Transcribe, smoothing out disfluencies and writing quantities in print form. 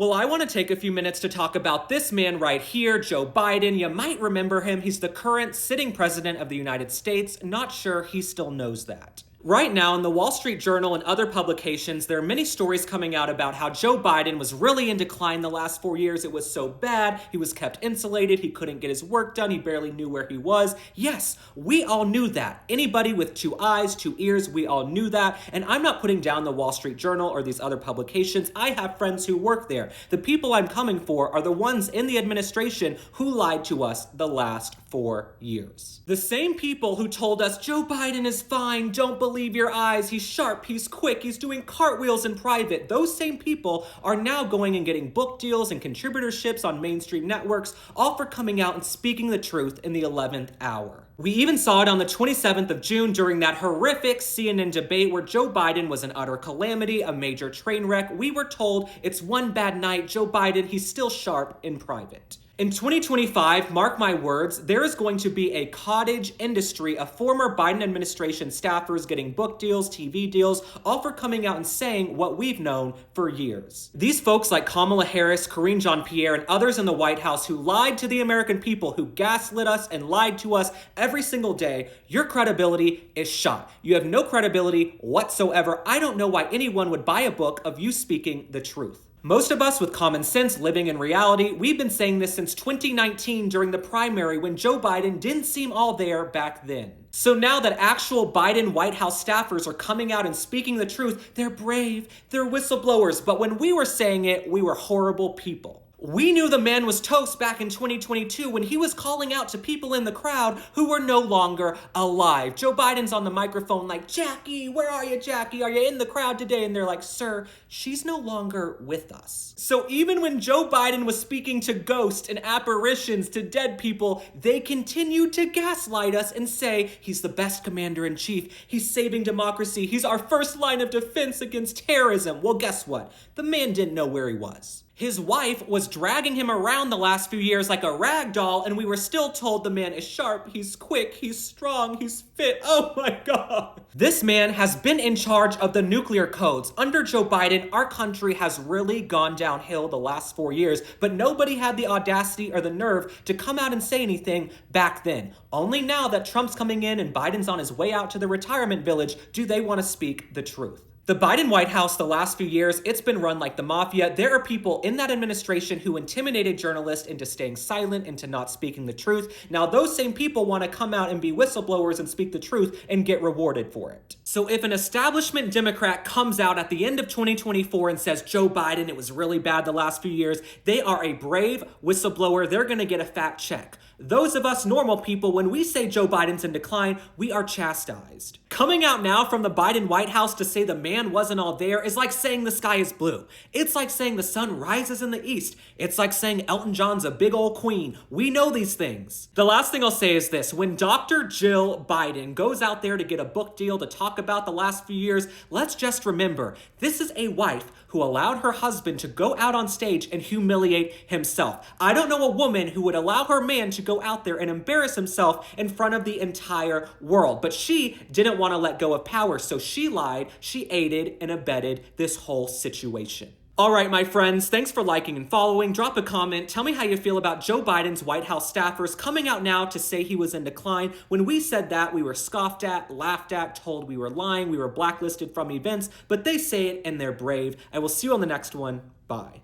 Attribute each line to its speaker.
Speaker 1: Well, I want to take a few minutes to talk about this man right here, Joe Biden. You might remember him. He's the current sitting president of the United States. Not sure he still knows that. Right now, in the Wall Street Journal and other publications, there are many stories coming out about how Joe Biden was really in decline the last 4 years. It was so bad. He was kept insulated. He couldn't get his work done. He barely knew where he was. Yes, we all knew that. Anybody with 2 eyes, 2 ears, we all knew that. And I'm not putting down the Wall Street Journal or these other publications. I have friends who work there. The people I'm coming for are the ones in the administration who lied to us the last 4 years. The same people who told us Joe Biden is fine, don't believe your eyes, he's sharp, he's quick, he's doing cartwheels in private. Those same people are now going and getting book deals and contributorships on mainstream networks, all for coming out and speaking the truth in the 11th hour. We even saw it on the 27th of June during that horrific CNN debate where Joe Biden was an utter calamity, a major train wreck. We were told it's one bad night, Joe Biden, he's still sharp in private. In 2025, mark my words, there is going to be a cottage industry of former Biden administration staffers getting book deals, TV deals, all for coming out and saying what we've known for years. These folks like Kamala Harris, Karine Jean-Pierre, and others in the White House who lied to the American people, who gaslit us and lied to us every single day, your credibility is shot. You have no credibility whatsoever. I don't know why anyone would buy a book of you speaking the truth. Most of us with common sense living in reality, we've been saying this since 2019 during the primary when Joe Biden didn't seem all there back then. So now that actual Biden White House staffers are coming out and speaking the truth, they're brave, they're whistleblowers, but when we were saying it, we were horrible people. We knew the man was toast back in 2022 when he was calling out to people in the crowd who were no longer alive. Joe Biden's on the microphone like, Jackie, where are you, Jackie? Are you in the crowd today? And they're like, sir, she's no longer with us. So even when Joe Biden was speaking to ghosts and apparitions, to dead people, they continued to gaslight us and say he's the best commander-in-chief. He's saving democracy. He's our first line of defense against terrorism. Well, guess what? The man didn't know where he was. His wife was dragging him around the last few years like a rag doll, and we were still told the man is sharp, he's quick, he's strong, he's fit. Oh my God. This man has been in charge of the nuclear codes. Under Joe Biden, our country has really gone downhill the last 4 years, but nobody had the audacity or the nerve to come out and say anything back then. Only now that Trump's coming in and Biden's on his way out to the retirement village do they want to speak the truth. The Biden White House the last few years, it's been run like the mafia. There are people in that administration who intimidated journalists into staying silent, into not speaking the truth. Now, those same people want to come out and be whistleblowers and speak the truth and get rewarded for it. So if an establishment Democrat comes out at the end of 2024 and says, Joe Biden, it was really bad the last few years, they are a brave whistleblower. They're going to get a fat check. Those of us normal people, when we say Joe Biden's in decline, we are chastised. Coming out now from the Biden White House to say the man wasn't all there is like saying the sky is blue. It's like saying the sun rises in the east. It's like saying Elton John's a big old queen. We know these things. The last thing I'll say is this. When Dr. Jill Biden goes out there to get a book deal to talk about the last few years, let's just remember, this is a wife who allowed her husband to go out on stage and humiliate himself. I don't know a woman who would allow her man to go out there and embarrass himself in front of the entire world. But she didn't want to let go of power, so she lied, she aided and abetted this whole situation. All right, my friends, thanks for liking and following. Drop a comment. Tell me how you feel about Joe Biden's White House staffers coming out now to say he was in decline. When we said that, we were scoffed at, laughed at, told we were lying, we were blacklisted from events, but they say it and they're brave. I will see you on the next one. Bye.